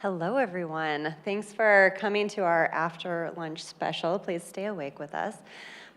Hello, everyone. Thanks for coming to our after lunch special. Please stay awake with us.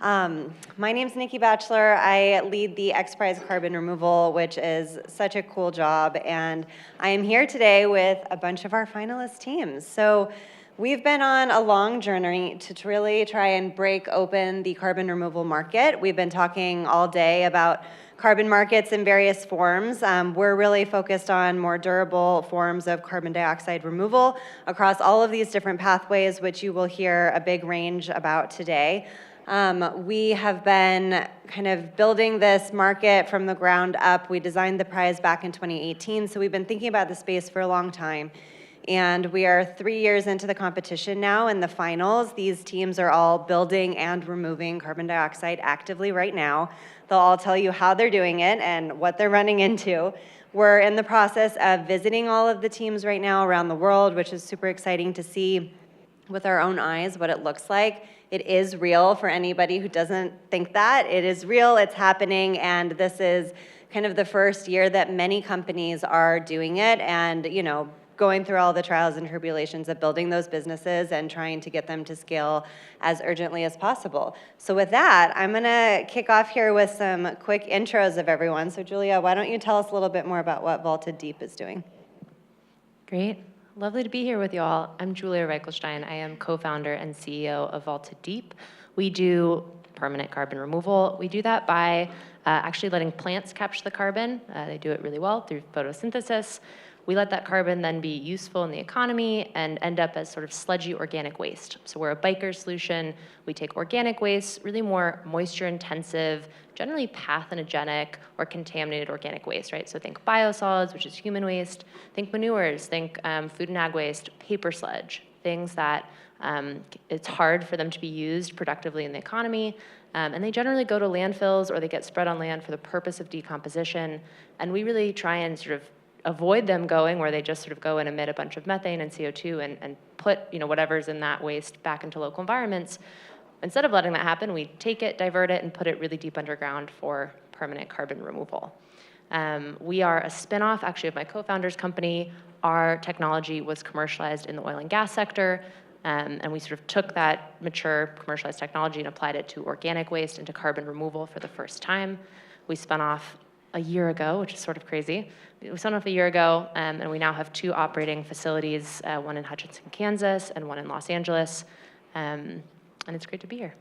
My name's Nikki Batchelor. I lead the XPrize carbon removal, which is such a cool job. And I am here today with a bunch of our finalist teams. So we've been on a long journey to really try and break open the carbon removal market. We've been talking all day about carbon markets in various forms. We're really focused on more durable forms of carbon dioxide removal across all of these different pathways, which you will hear a big range about today. We have been kind of building this market from the ground up. We designed the prize back in 2018, so we've been thinking about the space for a long time. And we are 3 years into the competition now in the finals. These teams are all building and removing carbon dioxide actively right now. They'll all tell you how they're doing it and what they're running into. We're in the process of visiting all of the teams right now around the world, which is super exciting to see with our own eyes what it looks like. It is real for anybody who doesn't think that. It is real, it's happening, and this is kind of the first year that many companies are doing it and, going through all the trials and tribulations of building those businesses and trying to get them to scale as urgently as possible. So with that, I'm gonna kick off here with some quick intros of everyone. So Julia, why don't you tell us a little bit more about what Vaulted Deep is doing? Great. Lovely to be here with you all. I'm Julia Reichelstein. I am co-founder and CEO of Vaulted Deep. We do permanent carbon removal. We do that by actually letting plants capture the carbon. They do it really well through photosynthesis. We let that carbon then be useful in the economy and end up as sort of sludgy organic waste. So we're a biker solution. We take organic waste, really more moisture intensive, generally pathogenous or contaminated organic waste, right? So think biosolids, which is human waste, think manures, think food and ag waste, paper sludge, things that it's hard for them to be used productively in the economy. And they generally go to landfills or they get spread on land for the purpose of decomposition. And we really try and sort of avoid them going where they just sort of go and emit a bunch of methane and CO2 and put whatever's in that waste back into local environments. Instead of letting that happen, we take it, divert it, and put it really deep underground for permanent carbon removal. We are a spinoff, actually, of my co-founder's company. Our technology was commercialized in the oil and gas sector, and we sort of took that mature commercialized technology and applied it to organic waste and to carbon removal for the first time. We spun off a year ago, which is sort of crazy. We spun off a year ago, and we now have 2 operating facilities, one in Hutchinson, Kansas, and one in Los Angeles, and it's great to be here.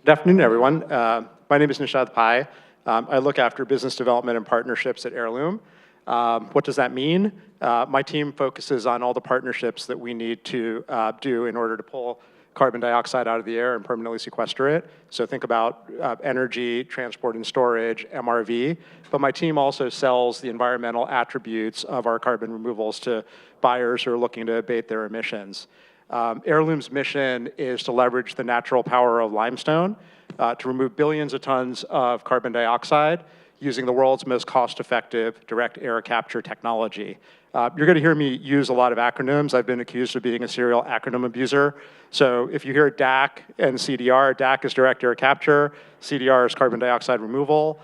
Good afternoon, everyone. My name is Nishad. I look after business development and partnerships at Heirloom. What does that mean? My team focuses on all the partnerships that we need to do in order to pull carbon dioxide out of the air and permanently sequester it. So think about energy, transport and storage, MRV. But my team also sells the environmental attributes of our carbon removals to buyers who are looking to abate their emissions. Heirloom's mission is to leverage the natural power of limestone to remove billions of tons of carbon dioxide using the world's most cost-effective direct air capture technology. You're gonna hear me use a lot of acronyms. I've been accused of being a serial acronym abuser. So if you hear DAC and CDR, DAC is direct air capture, CDR is carbon dioxide removal.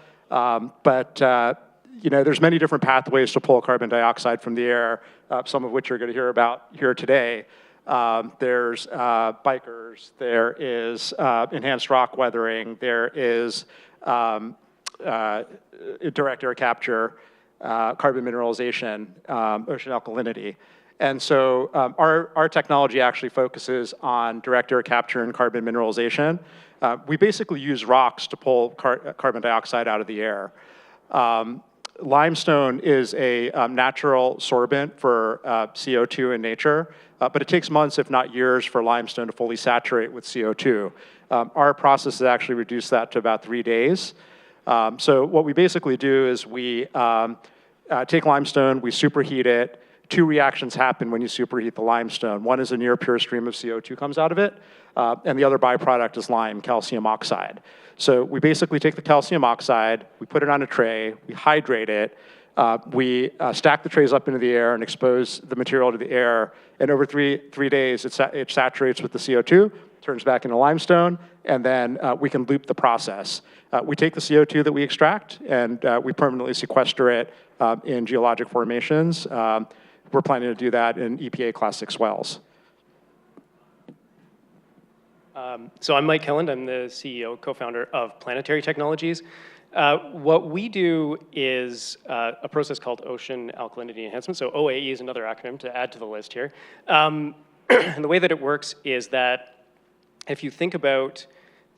There's many different pathways to pull carbon dioxide from the air, some of which you're gonna hear about here today. There's bikers, there is enhanced rock weathering, there is direct air capture, carbon mineralization, ocean alkalinity. And so our technology actually focuses on direct air capture and carbon mineralization. We basically use rocks to pull carbon dioxide out of the air. Limestone is a natural sorbent for CO2 in nature, but it takes months, if not years, for limestone to fully saturate with CO2. Our process has actually reduced that to about 3 days. So what we basically do is we take limestone, we superheat it. 2 reactions happen when you superheat the limestone. One is a near pure stream of CO2 comes out of it, and the other byproduct is lime, calcium oxide. So we basically take the calcium oxide, we put it on a tray, we hydrate it, we stack the trays up into the air and expose the material to the air, and over three days it saturates with the CO2, turns back into limestone, and then we can loop the process. We take the CO2 that we extract and we permanently sequester it in geologic formations. We're planning to do that in EPA Class 6 wells. So I'm Mike Kelland. I'm the CEO, co-founder of Planetary Technologies. What we do is a process called Ocean Alkalinity Enhancement. So OAE is another acronym to add to the list here. And the way that it works is that if you think about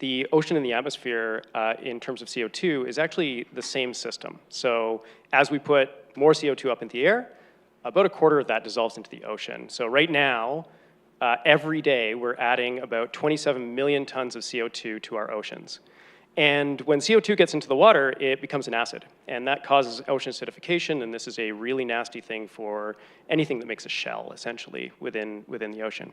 the ocean and the atmosphere in terms of CO2 is actually the same system. So as we put more CO2 up into the air, about a quarter of that dissolves into the ocean. So right now, every day, we're adding about 27 million tons of CO2 to our oceans. And when CO2 gets into the water, it becomes an acid. And that causes ocean acidification, and this is a really nasty thing for anything that makes a shell, essentially, within the ocean.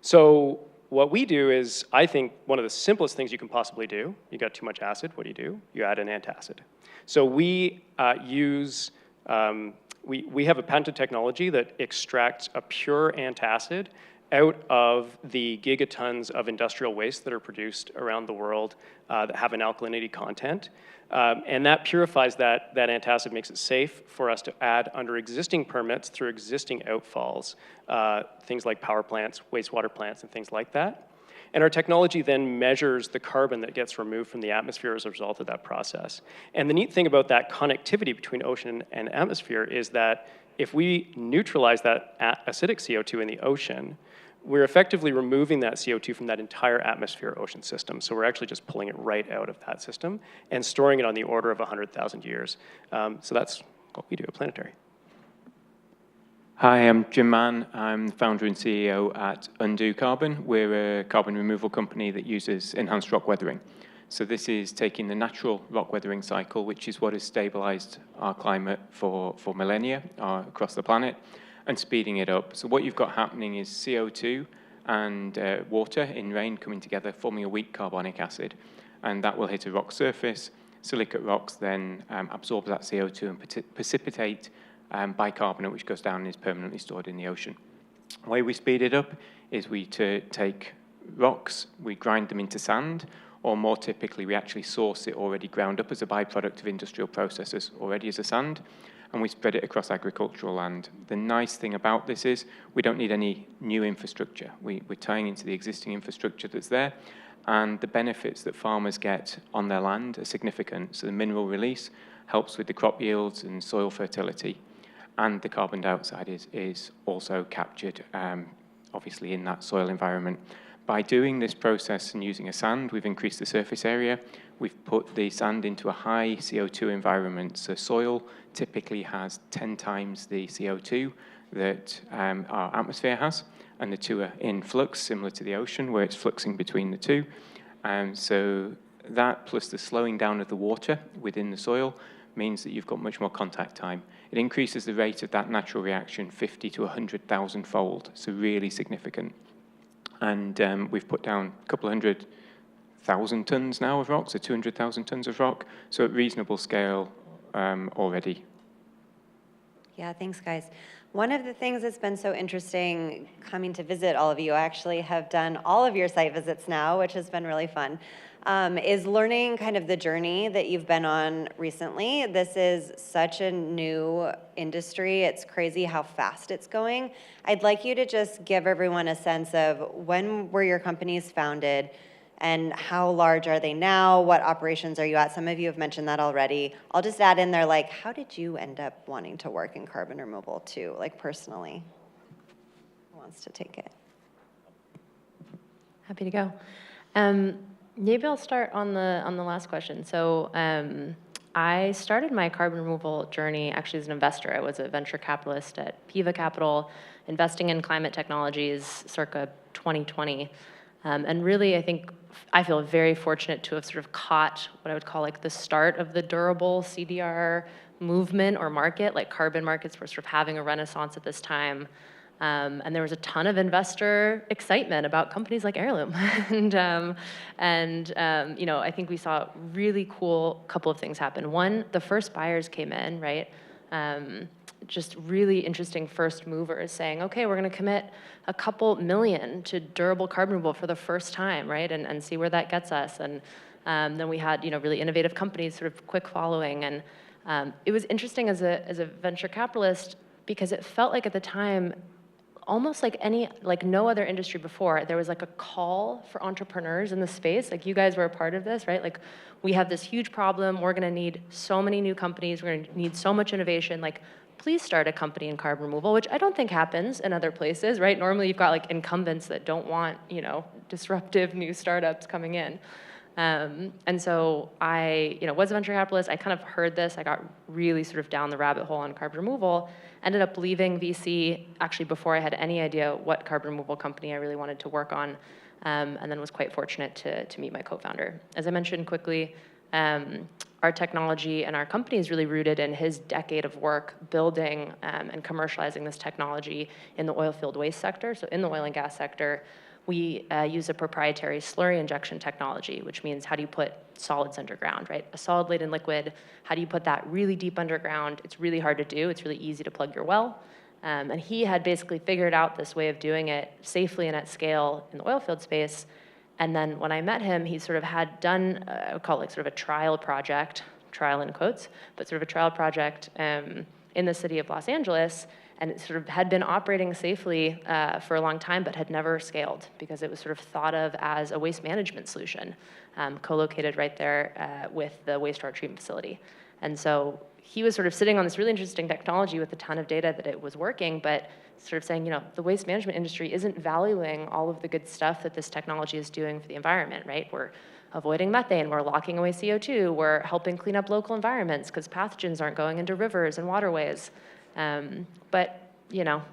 So what we do is, I think, one of the simplest things you can possibly do. You got too much acid, what do? You add an antacid. So we we have a patented technology that extracts a pure antacid out of the gigatons of industrial waste that are produced around the world that have an alkalinity content. And that purifies that antacid, makes it safe for us to add under existing permits through existing outfalls, things like power plants, wastewater plants, and things like that. And our technology then measures the carbon that gets removed from the atmosphere as a result of that process. And the neat thing about that connectivity between ocean and atmosphere is that if we neutralize that acidic CO2 in the ocean, we're effectively removing that CO2 from that entire atmosphere ocean system. So we're actually just pulling it right out of that system and storing it on the order of 100,000 years. So that's what we do at Planetary. Hi, I'm Jim Mann. I'm the founder and CEO at Undo Carbon. We're a carbon removal company that uses enhanced rock weathering. So this is taking the natural rock weathering cycle, which is what has stabilized our climate for millennia across the planet, and speeding it up. So what you've got happening is CO2 and water in rain coming together, forming a weak carbonic acid, and that will hit a rock surface. Silicate rocks then absorb that CO2 and precipitate bicarbonate, which goes down and is permanently stored in the ocean. The way we speed it up is we take rocks, we grind them into sand, or more typically, we actually source it already ground up as a byproduct of industrial processes, already as a sand, and we spread it across agricultural land. The nice thing about this is we don't need any new infrastructure. We're tying into the existing infrastructure that's there, and the benefits that farmers get on their land are significant. So the mineral release helps with the crop yields and soil fertility, and the carbon dioxide is also captured, obviously, in that soil environment. By doing this process and using a sand, we've increased the surface area. We've put the sand into a high CO2 environment. So soil typically has 10 times the CO2 that our atmosphere has, and the two are in flux, similar to the ocean, where it's fluxing between the two. So that, plus the slowing down of the water within the soil, means that you've got much more contact time. It increases the rate of that natural reaction 50 to 100,000 fold, so really significant. And we've put down a couple 100,000 tons now of rock, so 200,000 tons of rock, so at reasonable scale already. Yeah, thanks, guys. One of the things that's been so interesting coming to visit all of you, I actually have done all of your site visits now, which has been really fun, is learning kind of the journey that you've been on recently. This is such a new industry. It's crazy how fast it's going. I'd like you to just give everyone a sense of when were your companies founded and how large are they now? What operations are you at? Some of you have mentioned that already. I'll just add in there, like, how did you end up wanting to work in carbon removal too, like personally? Who wants to take it? Happy to go. Maybe I'll start on the last question. So I started my carbon removal journey actually as an investor. I was a venture capitalist at Piva Capital, investing in climate technologies circa 2020. And really, I feel very fortunate to have sort of caught what I would call like the start of the durable CDR movement or market. Like carbon markets were sort of having a renaissance at this time. And there was a ton of investor excitement about companies like Heirloom. and you know, I think we saw a really cool couple of things happen. One, the first buyers came in, right? Just really interesting first movers saying, okay, we're going to commit a couple million to durable carbon removal for the first time, right? And see where that gets us. And then we had, you know, really innovative companies sort of quick following. And It was interesting as a venture capitalist because it felt like at the time, almost like no other industry before, there was like a call for entrepreneurs in the space. Like you guys were a part of this, right? Like we have this huge problem. We're going to need so many new companies. We're going to need so much innovation. Like please start a company in carbon removal, which I don't think happens in other places, right? Normally you've got like incumbents that don't want, disruptive new startups coming in. And so I, was a venture capitalist. I kind of heard this. I got really sort of down the rabbit hole on carbon removal. Ended up leaving VC actually before I had any idea what carbon removal company I really wanted to work on, and then was quite fortunate to meet my co-founder. As I mentioned quickly, our technology and our company is really rooted in his decade of work building and commercializing this technology in the oil field waste sector. So in the oil and gas sector, we use a proprietary slurry injection technology, which means how do you put solids underground, right? A solid laden liquid, how do you put that really deep underground? It's really hard to do. It's really easy to plug your well. And he had basically figured out this way of doing it safely and at scale in the oil field space. And then when I met him, he sort of had done, I would call it like sort of a trial project, trial in quotes, but sort of a trial project in the city of Los Angeles. And it sort of had been operating safely for a long time, but had never scaled because it was sort of thought of as a waste management solution, co-located right there with the wastewater treatment facility. And so he was sort of sitting on this really interesting technology with a ton of data that it was working, but sort of saying, the waste management industry isn't valuing all of the good stuff that this technology is doing for the environment, right? We're avoiding methane, we're locking away CO2, we're helping clean up local environments because pathogens aren't going into rivers and waterways. But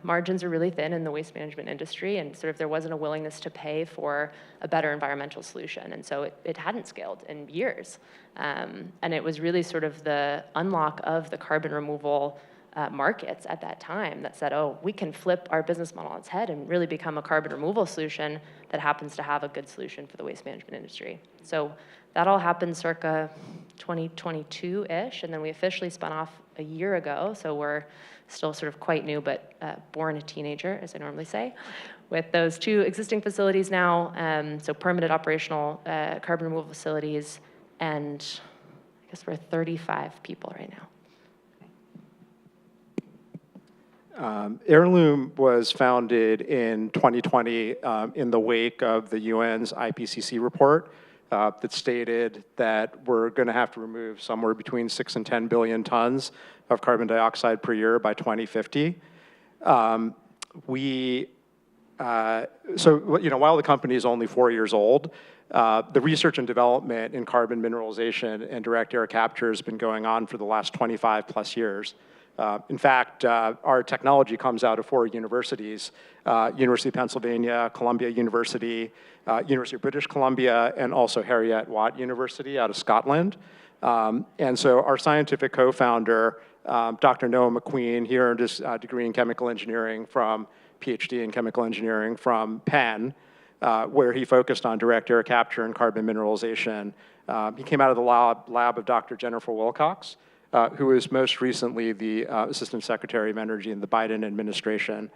margins are really thin in the waste management industry, and sort of there wasn't a willingness to pay for a better environmental solution, and so it hadn't scaled in years. And it was really sort of the unlock of the carbon removal markets at that time that said, oh, we can flip our business model on its head and really become a carbon removal solution that happens to have a good solution for the waste management industry. So that all happened circa 2022-ish, and then we officially spun off a year ago, so we're still sort of quite new, but born a teenager, as I normally say, with those 2 existing facilities now, so permitted operational carbon removal facilities, and I guess we're 35 people right now. Heirloom was founded in 2020 in the wake of the UN's IPCC report that stated that we're going to have to remove somewhere between 6 and 10 billion tons of carbon dioxide per year by 2050. So while the company is only 4 years old, the research and development in carbon mineralization and direct air capture has been going on for the last 25 plus years. In fact, our technology comes out of 4 universities, University of Pennsylvania, Columbia University, University of British Columbia, and also Heriot-Watt University out of Scotland. And so our scientific co-founder, Dr. Noah McQueen, he earned his degree in chemical engineering from, PhD in chemical engineering from Penn, where he focused on direct air capture and carbon mineralization. He came out of the lab of Dr. Jennifer Wilcox, who was most recently the Assistant Secretary of Energy in the Biden administration.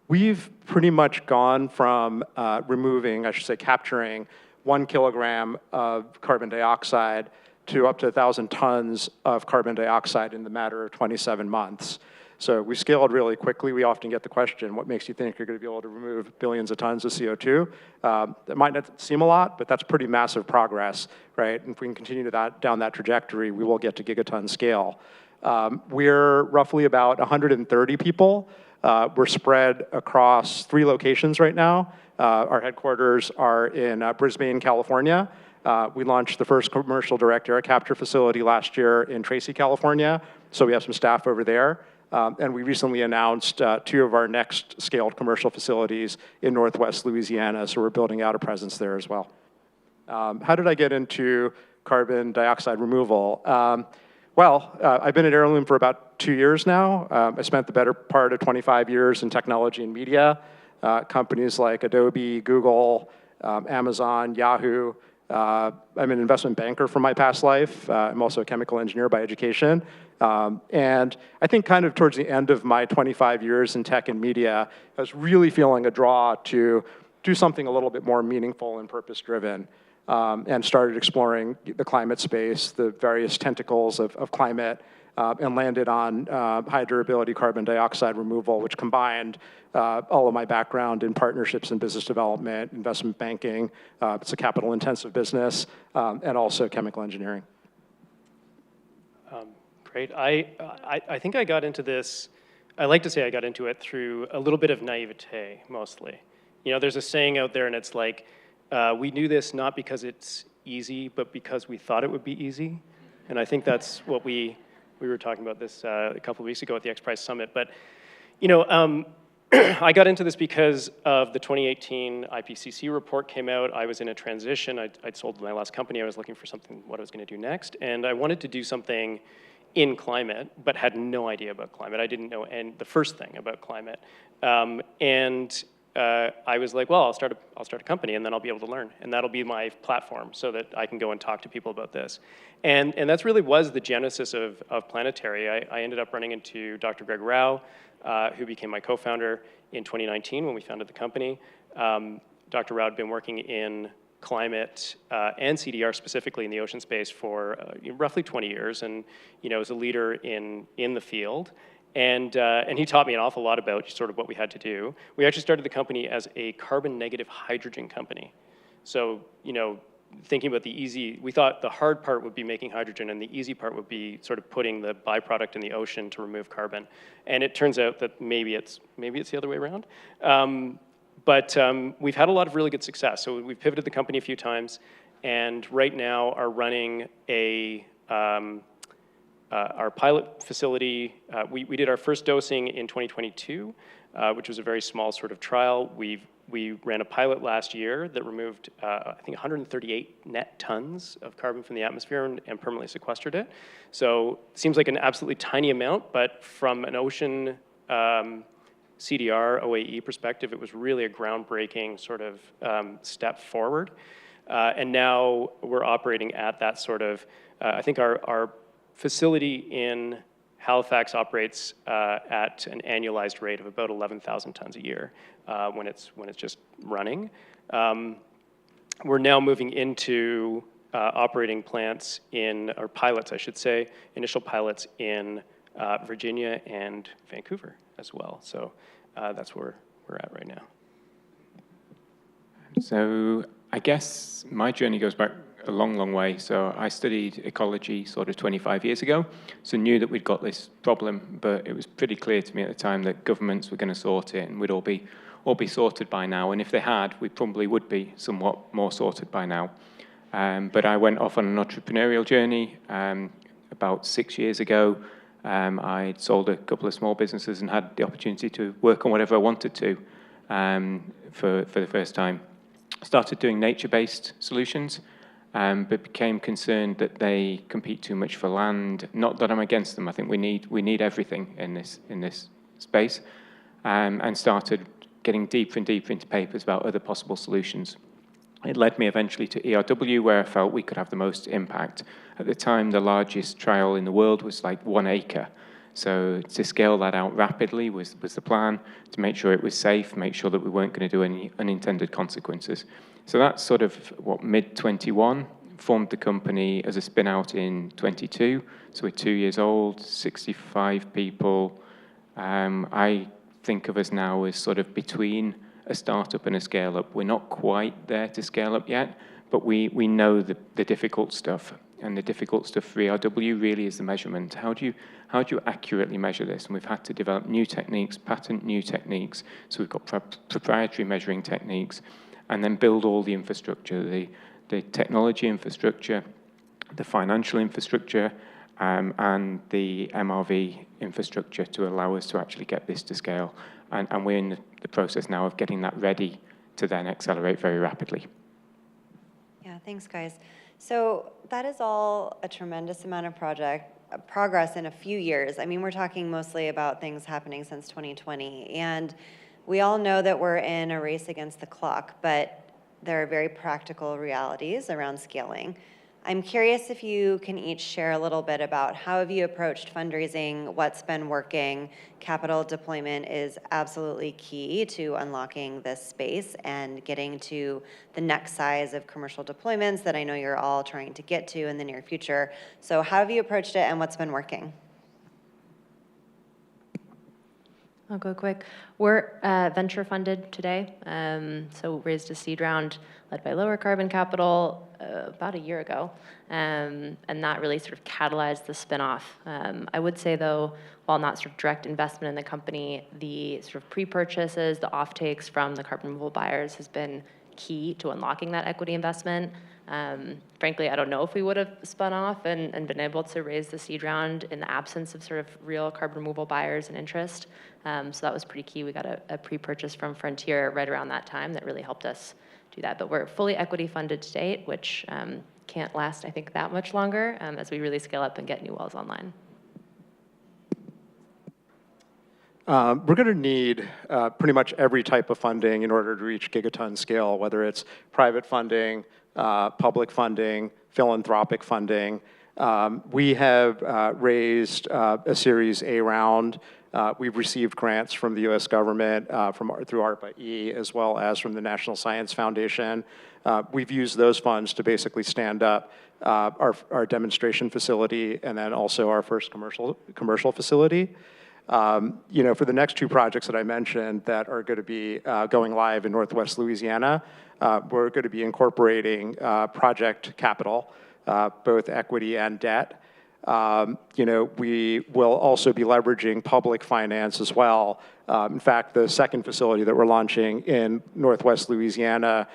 We've pretty much gone from capturing 1 kilogram of carbon dioxide to up to 1,000 tons of carbon dioxide in the matter of 27 months. So we scaled really quickly. We often get the question, what makes you think you're going to be able to remove billions of tons of CO2? That might not seem a lot, but that's pretty massive progress, right? And if we can continue down that trajectory, we will get to gigaton scale. We're roughly about 130 people. We're spread across 3 locations right now. Our headquarters are in Brisbane, California. We launched the first commercial direct air capture facility last year in Tracy, California, so we have some staff over there. And we recently announced 2 of our next scaled commercial facilities in Northwest Louisiana, so we're building out a presence there as well. How did I get into carbon dioxide removal? I've been at Heirloom for about 2 years now. I spent the better part of 25 years in technology and media, companies like Adobe, Google, Amazon, Yahoo. I'm an investment banker from my past life. I'm also a chemical engineer by education. And I think kind of towards the end of my 25 years in tech and media, I was really feeling a draw to do something a little bit more meaningful and purpose-driven. and started exploring the climate space, the various tentacles of climate, and landed on high durability carbon dioxide removal, which combined all of my background in partnerships and business development, investment banking. It's a capital intensive business, and also chemical engineering. Great. I think I got into this, I like to say I got into it through a little bit of naivete, mostly. You know, there's a saying out there, and it's like, we do this not because it's easy, but because we thought it would be easy. And I think that's what we were talking about this a couple of weeks ago at the XPrize Summit. But, you know, I got into this because of the 2018 IPCC report came out. I was in a transition. I'd sold my last company. I was looking for something, what I was going to do next. And I wanted to do something in climate, but had no idea about climate. I didn't know the first thing about climate. I was like, well, I'll start a company, and then I'll be able to learn, and that'll be my platform so that I can go and talk to people about this. And that's really was the genesis of Planetary. I ended up running into Dr. Greg Rao, who became my co-founder in 2019 when we founded the company. Dr. Rao had been working in climate and CDR specifically in the ocean space for roughly 20 years, and was a leader in the field. And he taught me an awful lot about sort of what we had to do. We actually started the company as a carbon negative hydrogen company. So, thinking about we thought the hard part would be making hydrogen, and the easy part would be sort of putting the byproduct in the ocean to remove carbon. And it turns out that maybe it's the other way around. But we've had a lot of really good success. So we've pivoted the company a few times, and right now are running our pilot facility. We did our first dosing in 2022, which was a very small sort of trial. We ran a pilot last year that removed, I think, 138 net tons of carbon from the atmosphere and permanently sequestered it. So it seems like an absolutely tiny amount, but from an ocean CDR, OAE perspective, it was really a groundbreaking sort of step forward. And now we're operating at that sort of, I think our facility in Halifax operates at an annualized rate of about 11,000 tons a year when it's just running. We're now moving into operating plants or pilots, I should say, initial pilots in Virginia and Vancouver as well. So that's where we're at right now. So I guess my journey goes back a long, long way. So I studied ecology sort of 25 years ago, so knew that we'd got this problem, but it was pretty clear to me at the time that governments were going to sort it, and we'd all be sorted by now. And if they had, we probably would be somewhat more sorted by now. But I went off on an entrepreneurial journey about 6 years ago. I sold a couple of small businesses and had the opportunity to work on whatever I wanted to for the first time. Started doing nature-based solutions, but became concerned that they compete too much for land. Not that I'm against them. I think we need everything in this space, and started getting deeper and deeper into papers about other possible solutions. It led me eventually to ERW, where I felt we could have the most impact. At the time, the largest trial in the world was like 1 acre. So to scale that out rapidly was the plan, to make sure it was safe, make sure that we weren't going to do any unintended consequences. So that's sort of, mid-21, formed the company as a spin-out in 22. So we're 2 years old, 65 people. I think of us now as sort of between a startup and a scale-up. We're not quite there to scale up yet, but we know the difficult stuff. And the difficult stuff for ERW really is the measurement. How do you accurately measure this? And we've had to develop new techniques, patent new techniques. So we've got proprietary measuring techniques, and then build all the infrastructure, the technology infrastructure, the financial infrastructure, and the MRV infrastructure to allow us to actually get this to scale. And we're in the process now of getting that ready to then accelerate very rapidly. Yeah, thanks, guys. So that is all a tremendous amount of progress in a few years. I mean, we're talking mostly about things happening since 2020. And we all know that we're in a race against the clock, but there are very practical realities around scaling. I'm curious if you can each share a little bit about how have you approached fundraising, what's been working. Capital deployment is absolutely key to unlocking this space and getting to the next size of commercial deployments that I know you're all trying to get to in the near future. So how have you approached it and what's been working? I'll go quick. We're venture funded today. So raised a seed round led by Lower Carbon Capital about a year ago. And that really sort of catalyzed the spinoff. I would say though, while not sort of direct investment in the company, the sort of pre-purchases, the offtakes from the carbon removal buyers has been key to unlocking that equity investment. Frankly, I don't know if we would have spun off and been able to raise the seed round in the absence of sort of real carbon removal buyers and interest. So that was pretty key. We got a pre-purchase from Frontier right around that time that really helped us do that. But we're fully equity funded to date, which can't last, I think, that much longer as we really scale up and get new wells online. We're going to need pretty much every type of funding in order to reach gigaton scale, whether it's private funding, public funding, philanthropic funding. We have raised a Series A round. We've received grants from the U.S. government through ARPA-E, as well as from the National Science Foundation. We've used those funds to basically stand up our demonstration facility and then also our first commercial facility. For the next two projects that I mentioned that are going to be going live in Northwest Louisiana, we're going to be incorporating project capital, both equity and debt. We will also be leveraging public finance as well. In fact, the second facility that we're launching in Northwest Louisiana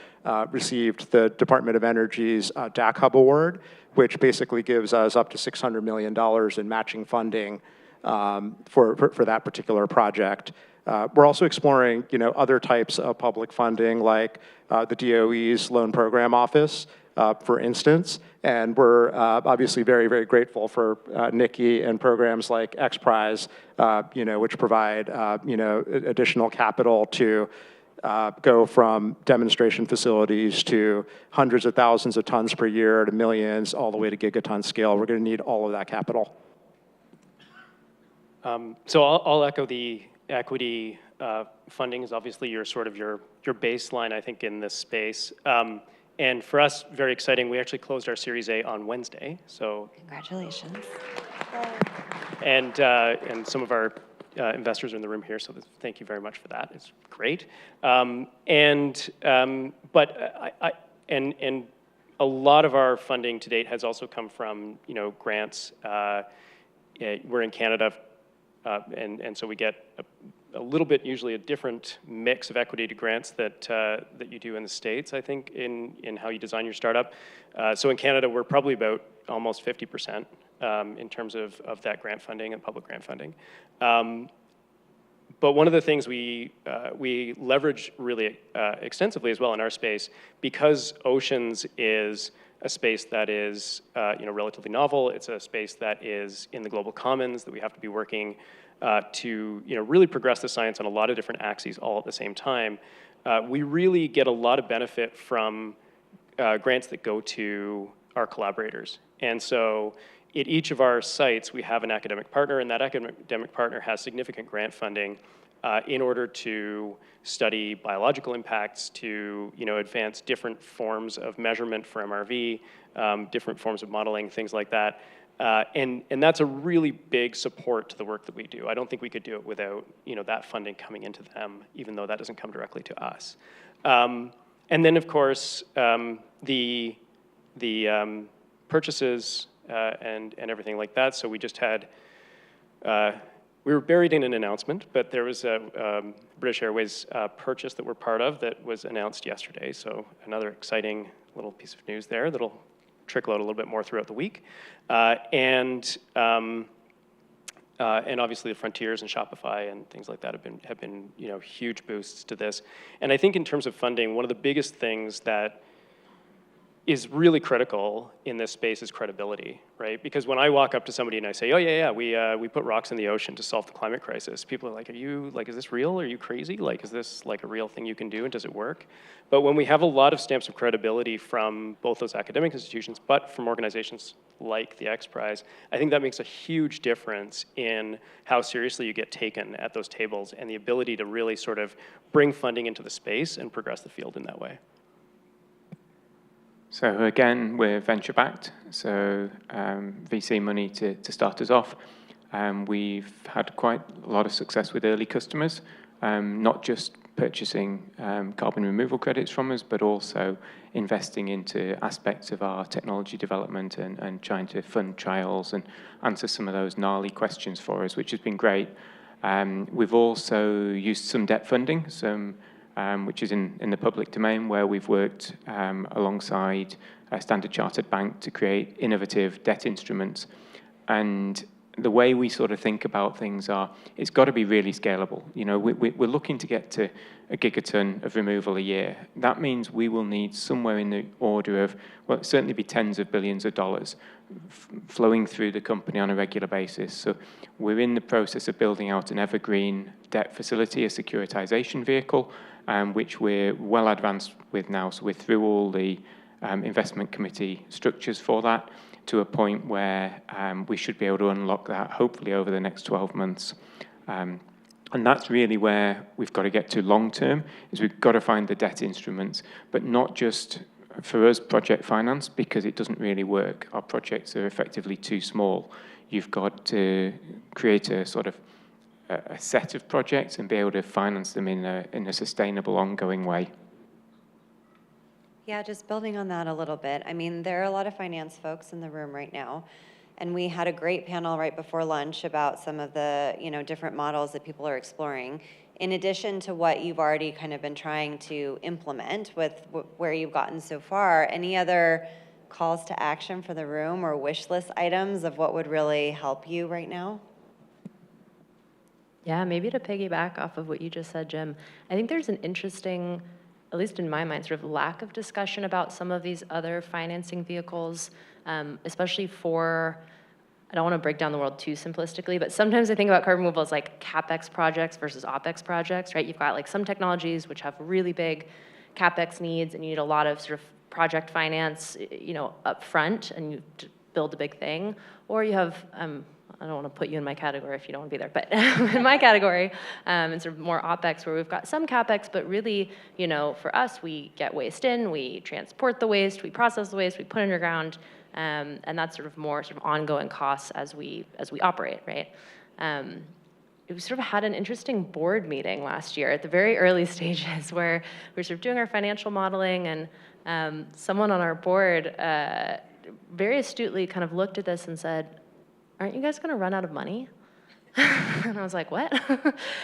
received the Department of Energy's DAC Hub Award, which basically gives us up to $600 million in matching funding for that particular project. We're also exploring, other types of public funding, like the DOE's Loan Program Office, for instance. And we're obviously very, very grateful for Nikki and programs like XPrize, which provide, additional capital to go from demonstration facilities to hundreds of thousands of tons per year to millions, all the way to gigaton scale. We're going to need all of that capital. So I'll echo the equity funding is obviously your baseline, I think, in this space. And for us, very exciting, we actually closed our Series A on Wednesday. So Congratulations. and some of our investors are in the room here, so thank you very much for that. It's great. But a lot of our funding to date has also come from grants. We're in Canada. And so we get a little bit, usually a different mix of equity to grants that you do in the States, I think, in how you design your startup. So in Canada, we're probably about almost 50% in terms of that grant funding and public grant funding. But one of the things we leverage really extensively as well in our space, because oceans is a space that is relatively novel. It's a space that is in the global commons that we have to be working to really progress the science on a lot of different axes all at the same time. We really get a lot of benefit from grants that go to our collaborators. And so at each of our sites, we have an academic partner, and that academic partner has significant grant funding in order to study biological impacts, to advance different forms of measurement for MRV, different forms of modeling, things like that. And that's a really big support to the work that we do. I don't think we could do it without that funding coming into them, even though that doesn't come directly to us. And then, of course, the purchases and everything like that. So we just had. We were buried in an announcement, but there was a British Airways purchase that we're part of that was announced yesterday. So another exciting little piece of news there that'll trickle out a little bit more throughout the week. And obviously the Frontiers and Shopify and things like that have been huge boosts to this. And I think in terms of funding, one of the biggest things that is really critical in this space is credibility, right? Because when I walk up to somebody and I say, oh yeah, we put rocks in the ocean to solve the climate crisis, people are like, is this real? Are you crazy? Like, is this like a real thing you can do and does it work? But when we have a lot of stamps of credibility from both those academic institutions, but from organizations like the XPrize, I think that makes a huge difference in how seriously you get taken at those tables and the ability to really sort of bring funding into the space and progress the field in that way. So again, we're venture-backed, so VC money to start us off. We've had quite a lot of success with early customers, not just purchasing carbon removal credits from us, but also investing into aspects of our technology development and trying to fund trials and answer some of those gnarly questions for us, which has been great. We've also used some debt funding, which is in the public domain, where we've worked alongside a Standard Chartered Bank to create innovative debt instruments. And the way we sort of think about things it's got to be really scalable. You know, we're looking to get to a gigaton of removal a year. That means we will need somewhere in the order of, well, it'll certainly be tens of billions of dollars flowing through the company on a regular basis. So we're in the process of building out an evergreen debt facility, a securitization vehicle, which we're well advanced with now. So we're through all the investment committee structures for that to a point where we should be able to unlock that hopefully over the next 12 months. And that's really where we've got to get to long term, is we've got to find the debt instruments, but not just for us project finance, because it doesn't really work. Our projects are effectively too small. You've got to create a sort of a set of projects and be able to finance them in a sustainable, ongoing way. Yeah, just building on that a little bit. I mean, there are a lot of finance folks in the room right now, and we had a great panel right before lunch about some of the, different models that people are exploring. In addition to what you've already kind of been trying to implement with where you've gotten so far, any other calls to action for the room or wish list items of what would really help you right now? Yeah, maybe to piggyback off of what you just said, Jim, I think there's an interesting, at least in my mind, sort of lack of discussion about some of these other financing vehicles, especially for, I don't want to break down the world too simplistically, but sometimes I think about carbon removal as like CapEx projects versus OpEx projects, right? You've got like some technologies which have really big CapEx needs and you need a lot of sort of project finance, up front, and you build a big thing. Or you have, I don't want to put you in my category if you don't want to be there, but in my category, and sort of more OpEx, where we've got some CapEx, but really, for us, we get waste in, we transport the waste, we process the waste, we put it underground, and that's sort of more sort of ongoing costs as we operate, right? We sort of had an interesting board meeting last year at the very early stages where we were sort of doing our financial modeling, and someone on our board very astutely kind of looked at this and said, "Aren't you guys going to run out of money?" And I was like, "What?"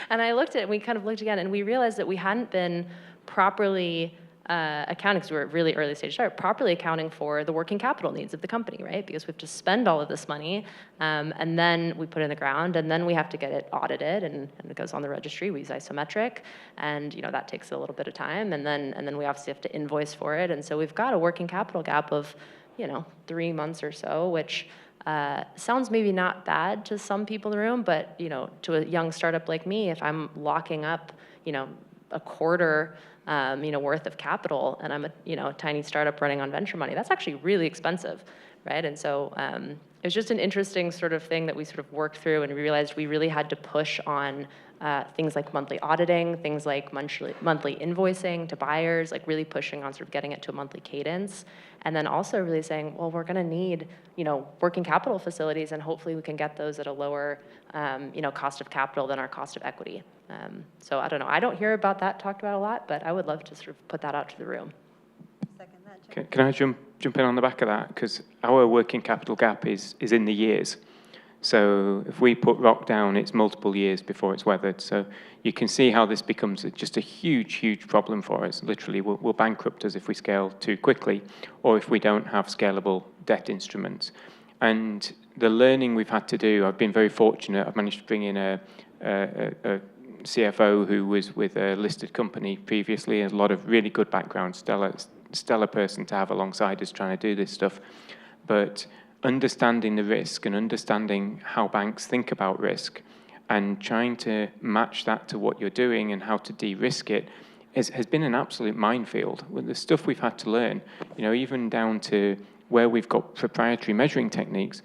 And we kind of looked again, and we realized that we hadn't been properly accounting, because we were at really early stage start, properly accounting for the working capital needs of the company, right? Because we have to spend all of this money, and then we put it in the ground, and then we have to get it audited, and it goes on the registry. We use isometric, and that takes a little bit of time, and then we obviously have to invoice for it, and so we've got a working capital gap of 3 months or so, which sounds maybe not bad to some people in the room, but to a young startup like me, if I'm locking up a quarter worth of capital, and I'm a tiny startup running on venture money, that's actually really expensive, right? And so it was just an interesting sort of thing that we sort of worked through, and we realized we really had to push on things like monthly auditing, things like monthly invoicing to buyers, like really pushing on sort of getting it to a monthly cadence. And then also really saying, well, we're gonna need, working capital facilities, and hopefully we can get those at a lower, cost of capital than our cost of equity. So I don't know, I don't hear about that talked about a lot, but I would love to sort of put that out to the room. Second that, Jim. Can I jump in on the back of that? Because our working capital gap is in the years. So if we put rock down, it's multiple years before it's weathered. So you can see how this becomes just a huge problem for us. Literally, will bankrupt us if we scale too quickly, or if we don't have scalable debt instruments. And the learning we've had to do, I've been very fortunate. I've managed to bring in a CFO who was with a listed company previously, a lot of really good background, stellar stellar person to have alongside us trying to do this stuff. But understanding the risk and understanding how banks think about risk and trying to match that to what you're doing and how to de-risk it has been an absolute minefield. With the stuff we've had to learn, even down to where we've got proprietary measuring techniques,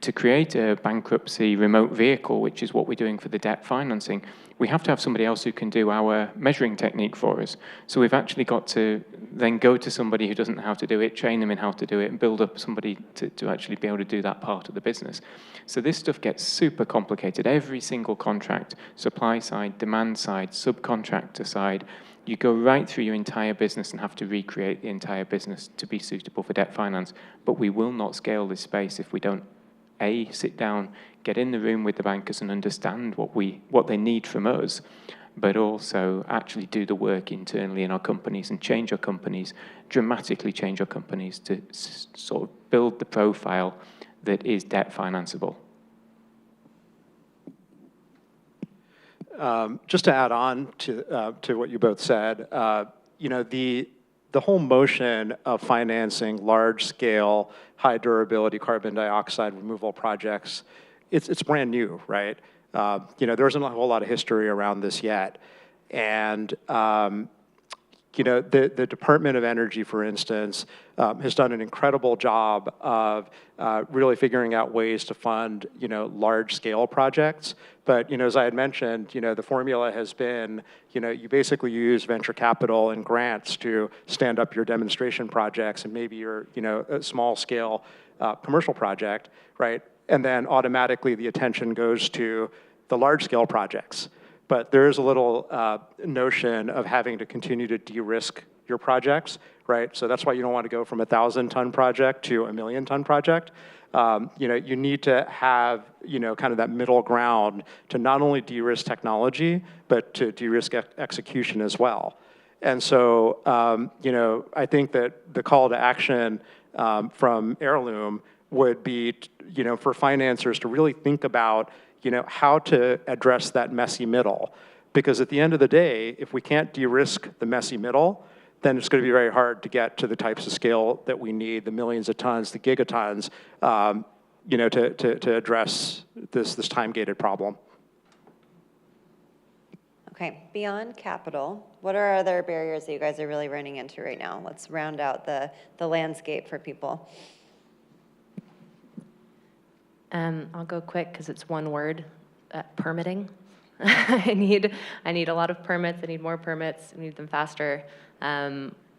to create a bankruptcy remote vehicle, which is what we're doing for the debt financing, we have to have somebody else who can do our measuring technique for us. So we've actually got to then go to somebody who doesn't know how to do it, train them in how to do it, and build up somebody to actually be able to do that part of the business. So this stuff gets super complicated. Every single contract, supply side, demand side, subcontractor side, you go right through your entire business and have to recreate the entire business to be suitable for debt finance. But we will not scale this space if we don't sit down, get in the room with the bankers and understand what they need from us, but also actually do the work internally in our companies and change our companies, dramatically change our companies to sort of build the profile that is debt financeable. Just to add on to what you both said, the whole motion of financing large-scale, high-durability carbon dioxide removal projects, it's brand new, right? There isn't a whole lot of history around this yet. And, the Department of Energy, for instance, has done an incredible job of really figuring out ways to fund, large-scale projects. But, as I had mentioned, the formula has been, you basically use venture capital and grants to stand up your demonstration projects and maybe your, a small-scale commercial project, right? And then automatically the attention goes to the large-scale projects. But there is a little notion of having to continue to de-risk your projects, right? So that's why you don't want to go from a 1,000-ton project to a 1,000,000-ton project. You need to have, kind of that middle ground to not only de-risk technology, but to de-risk execution as well. And so, I think that the call to action from Heirloom would be, for financiers to really think about, how to address that messy middle. Because at the end of the day, if we can't de-risk the messy middle, then it's going to be very hard to get to the types of scale that we need, the millions of tons, the gigatons, to address this time-gated problem. Okay, beyond capital, what are other barriers that you guys are really running into right now? Let's round out the landscape for people. I'll go quick because it's one word, permitting. I need a lot of permits. I need more permits. I need them faster.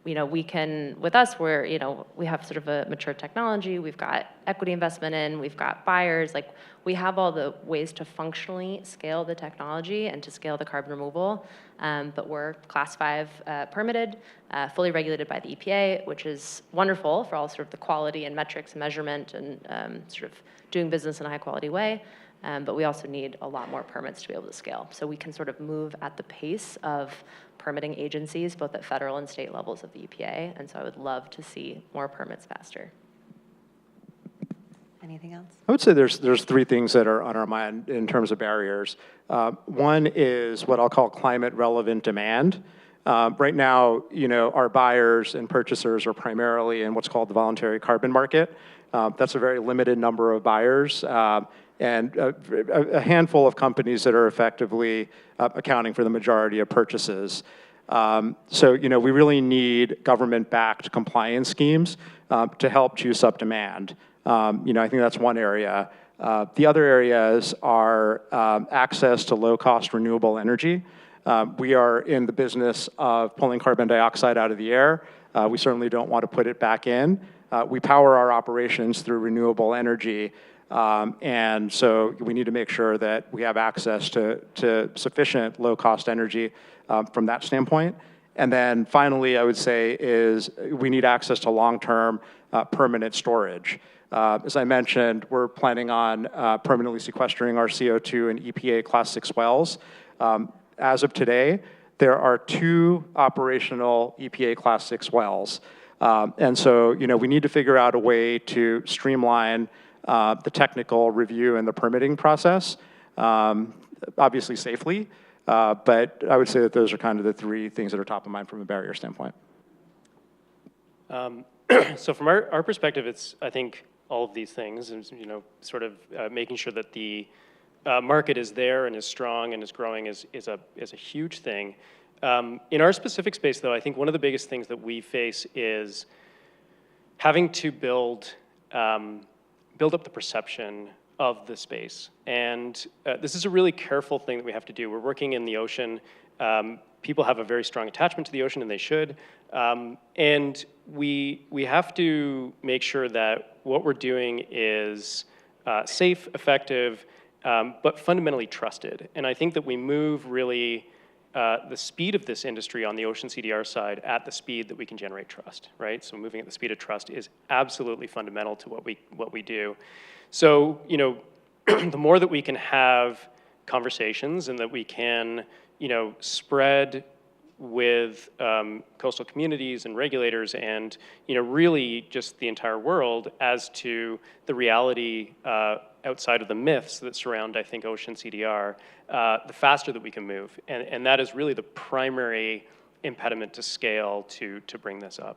We can, with us, we have sort of a mature technology. We've got equity investment in. We've got buyers. Like, we have all the ways to functionally scale the technology and to scale the carbon removal. But we're Class 5 permitted, fully regulated by the EPA, which is wonderful for all sort of the quality and metrics and measurement and sort of doing business in a high-quality way. But we also need a lot more permits to be able to scale. So we can sort of move at the pace of permitting agencies, both at federal and state levels of the EPA. And so I would love to see more permits faster. Anything else? I would say there's three things that are on our mind in terms of barriers. One is what I'll call climate-relevant demand. Right now, our buyers and purchasers are primarily in what's called the voluntary carbon market. That's a very limited number of buyers. And a handful of companies that are effectively accounting for the majority of purchases. So, we really need government-backed compliance schemes to help juice up demand. I think that's one area. The other areas are access to low-cost renewable energy. We are in the business of pulling carbon dioxide out of the air. We certainly don't want to put it back in. We power our operations through renewable energy. And so we need to make sure that we have access to sufficient low-cost energy from that standpoint. And then finally, I would say is we need access to long-term permanent storage. As I mentioned, we're planning on permanently sequestering our CO2 in EPA Class 6 wells. As of today, there are 2 operational EPA Class 6 wells. And so, we need to figure out a way to streamline the technical review and the permitting process, obviously safely. But I would say that those are kind of the 3 things that are top of mind from a barrier standpoint. So from our perspective, it's, I think, all of these things, and sort of making sure that the market is there and is strong and is growing is a huge thing. In our specific space, though, I think one of the biggest things that we face is having to build up the perception of the space. And this is a really careful thing that we have to do. We're working in the ocean. People have a very strong attachment to the ocean, and they should. And we have to make sure that what we're doing is safe, effective, but fundamentally trusted. And I think that we move really the speed of this industry on the ocean CDR side at the speed that we can generate trust, right? So moving at the speed of trust is absolutely fundamental to what we do. So, the more that we can have conversations and that we can, spread with coastal communities and regulators and, really just the entire world as to the reality outside of the myths that surround, I think, ocean CDR, the faster that we can move. And that is really the primary impediment to scale to bring this up.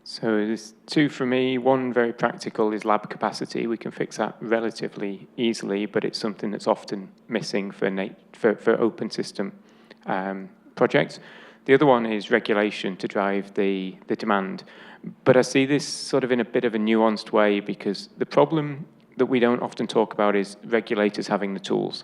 So there's two for me. One very practical is lab capacity. We can fix that relatively easily, but it's something that's often missing for open system projects. The other one is regulation to drive the demand. But I see this sort of in a bit of a nuanced way, because the problem that we don't often talk about is regulators having the tools.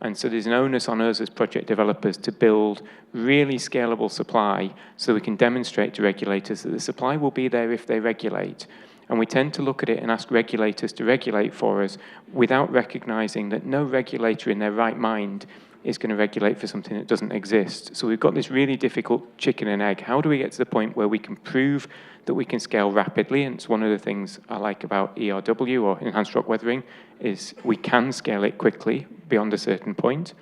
And so there's an onus on us as project developers to build really scalable supply so we can demonstrate to regulators that the supply will be there if they regulate. And we tend to look at it and ask regulators to regulate for us without recognizing that no regulator in their right mind is going to regulate for something that doesn't exist. So we've got this really difficult chicken and egg. How do we get to the point where we can prove that we can scale rapidly? And it's one of the things I like about ERW, or enhanced rock weathering, is we can scale it quickly beyond a certain point.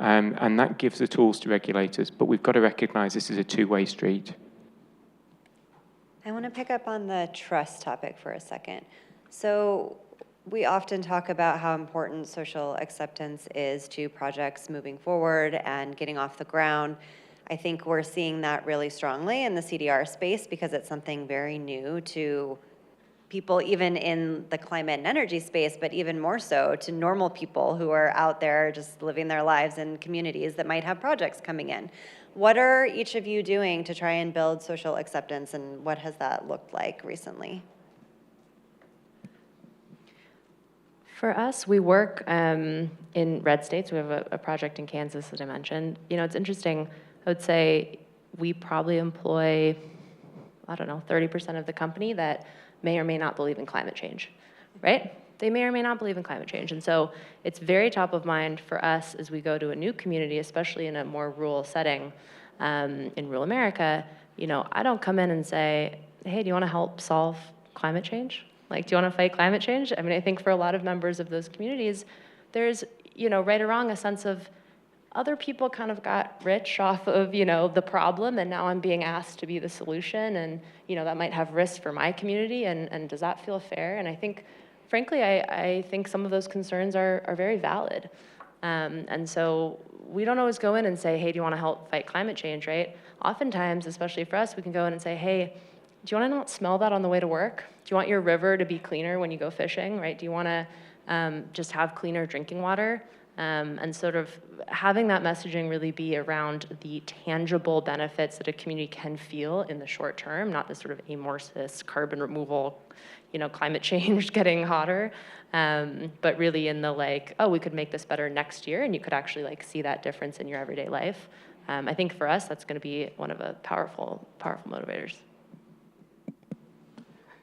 And that gives the tools to regulators. But we've got to recognize this is a two-way street. I want to pick up on the trust topic for a second. So we often talk about how important social acceptance is to projects moving forward and getting off the ground. I think we're seeing that really strongly in the CDR space because it's something very new to people even in the climate and energy space, but even more so to normal people who are out there just living their lives in communities that might have projects coming in. What are each of you doing to try and build social acceptance, and what has that looked like recently? For us, we work in red states. We have a project in Kansas that I mentioned. It's interesting. I would say we probably employ, 30% of the company that may or may not believe in climate change, right? They may or may not believe in climate change. And so it's very top of mind for us as we go to a new community, especially in a more rural setting in rural America. I don't come in and say, hey, do you want to help solve climate change? Like, do you want to fight climate change? I mean, I think for a lot of members of those communities, there's, right or wrong, a sense of other people kind of got rich off of, the problem, and now I'm being asked to be the solution, and, that might have risks for my community, and does that feel fair? And I think, frankly, I think some of those concerns are very valid. And so we don't always go in and say, hey, do you want to help fight climate change, right? Oftentimes, especially for us, we can go in and say, hey, do you want to not smell that on the way to work? Do you want your river to be cleaner when you go fishing, right? Do you want to just have cleaner drinking water? And sort of having that messaging really be around the tangible benefits that a community can feel in the short term, not this sort of amorphous carbon removal, climate change getting hotter, but really in the we could make this better next year, and you could actually see that difference in your everyday life. I think for us, that's going to be one of the powerful motivators.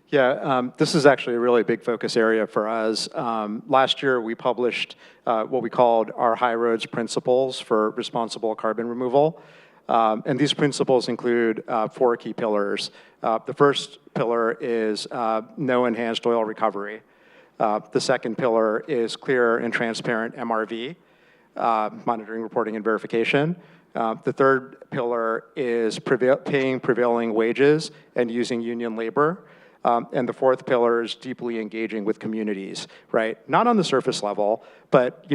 Yeah, this is actually a really big focus area for us. Last year, we published what we called our High Roads Principles for Responsible Carbon Removal. And these principles include 4 key pillars. The first pillar is no enhanced oil recovery. The second pillar is clear and transparent MRV, monitoring, reporting, and verification. The third pillar is paying prevailing wages and using union labor. And the fourth pillar is deeply engaging with communities, right? Not on the surface level, but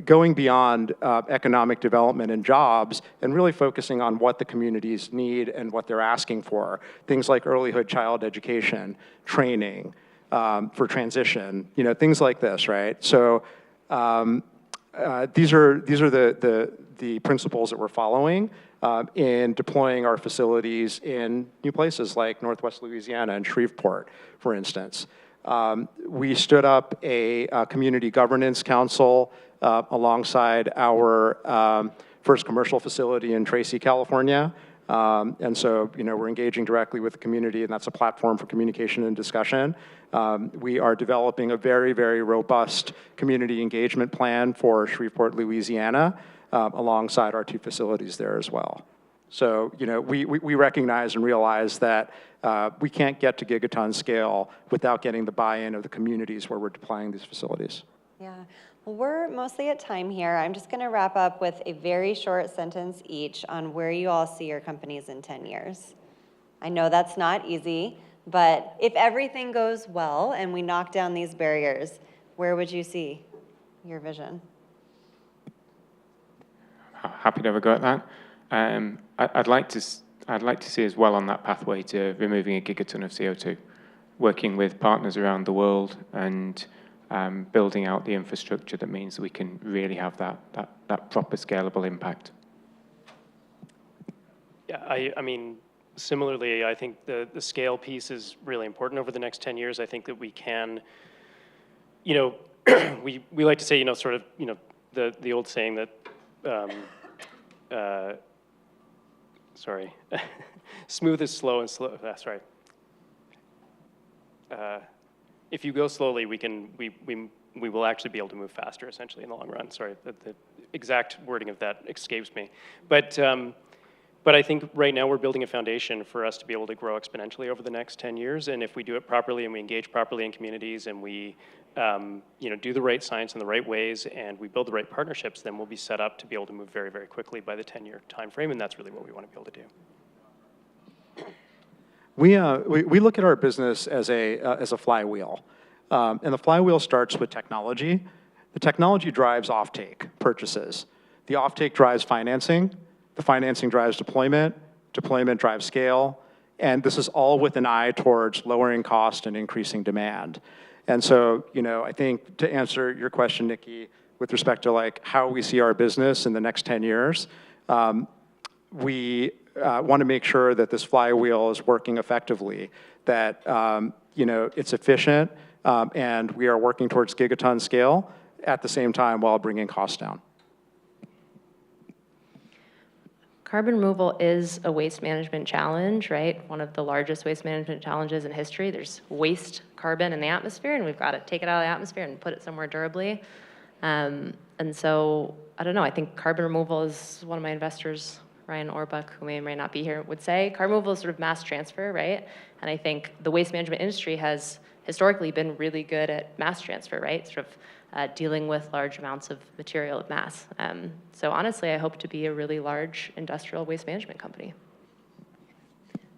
going beyond economic development and jobs and really focusing on what the communities need and what they're asking for. Things like earlyhood child education, training for transition, things like this, right? So these are the principles that we're following in deploying our facilities in new places like Northwest Louisiana and Shreveport, for instance. We stood up a community governance council alongside our first commercial facility in Tracy, California. And so, we're engaging directly with the community, and that's a platform for communication and discussion. We are developing a very, very robust community engagement plan for Shreveport, Louisiana, alongside our 2 facilities there as well. So, we recognize and realize that we can't get to gigaton scale without getting the buy-in of the communities where we're deploying these facilities. Yeah. Well, we're mostly at time here. I'm just going to wrap up with a very short sentence each on where you all see your companies in 10 years. I know that's not easy, but if everything goes well and we knock down these barriers, where would you see your vision? Happy to have a go at that. I'd like to see us well on that pathway to removing a gigaton of CO2, working with partners around the world and building out the infrastructure that means that we can really have that proper scalable impact. Yeah, I mean, similarly, I think the scale piece is really important over the next 10 years. I think that we can, we like to say, sort of, the old saying that, sorry, smooth is slow and slow, sorry. If you go slowly, we will actually be able to move faster, essentially, in the long run. Sorry, the exact wording of that escapes me. But I think right now we're building a foundation for us to be able to grow exponentially over the next 10 years. And if we do it properly and we engage properly in communities and we do the right science in the right ways and we build the right partnerships, then we'll be set up to be able to move very, very quickly by the 10-year time frame. And that's really what we want to be able to do. We look at our business as a flywheel, and the flywheel starts with technology. The technology drives offtake purchases. The offtake drives financing. The financing drives deployment. Deployment drives scale. And this is all with an eye towards lowering cost and increasing demand. And so, I think to answer your question, Nikki, with respect to how we see our business in the next 10 years, we want to make sure that this flywheel is working effectively, that it's efficient, and we are working towards gigaton scale at the same time while bringing costs down. Carbon removal is a waste management challenge, right? One of the largest waste management challenges in history. There's waste carbon in the atmosphere, and we've got to take it out of the atmosphere and put it somewhere durably. And so, I don't know, I think carbon removal is one of my investors, Ryan Orbuck, who may or may not be here, would say. Carbon removal is sort of mass transfer, right? And I think the waste management industry has historically been really good at mass transfer, right? Sort of dealing with large amounts of material of mass. So honestly, I hope to be a really large industrial waste management company.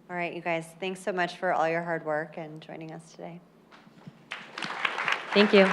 All right, you guys, thanks so much for all your hard work and joining us today. Thank you.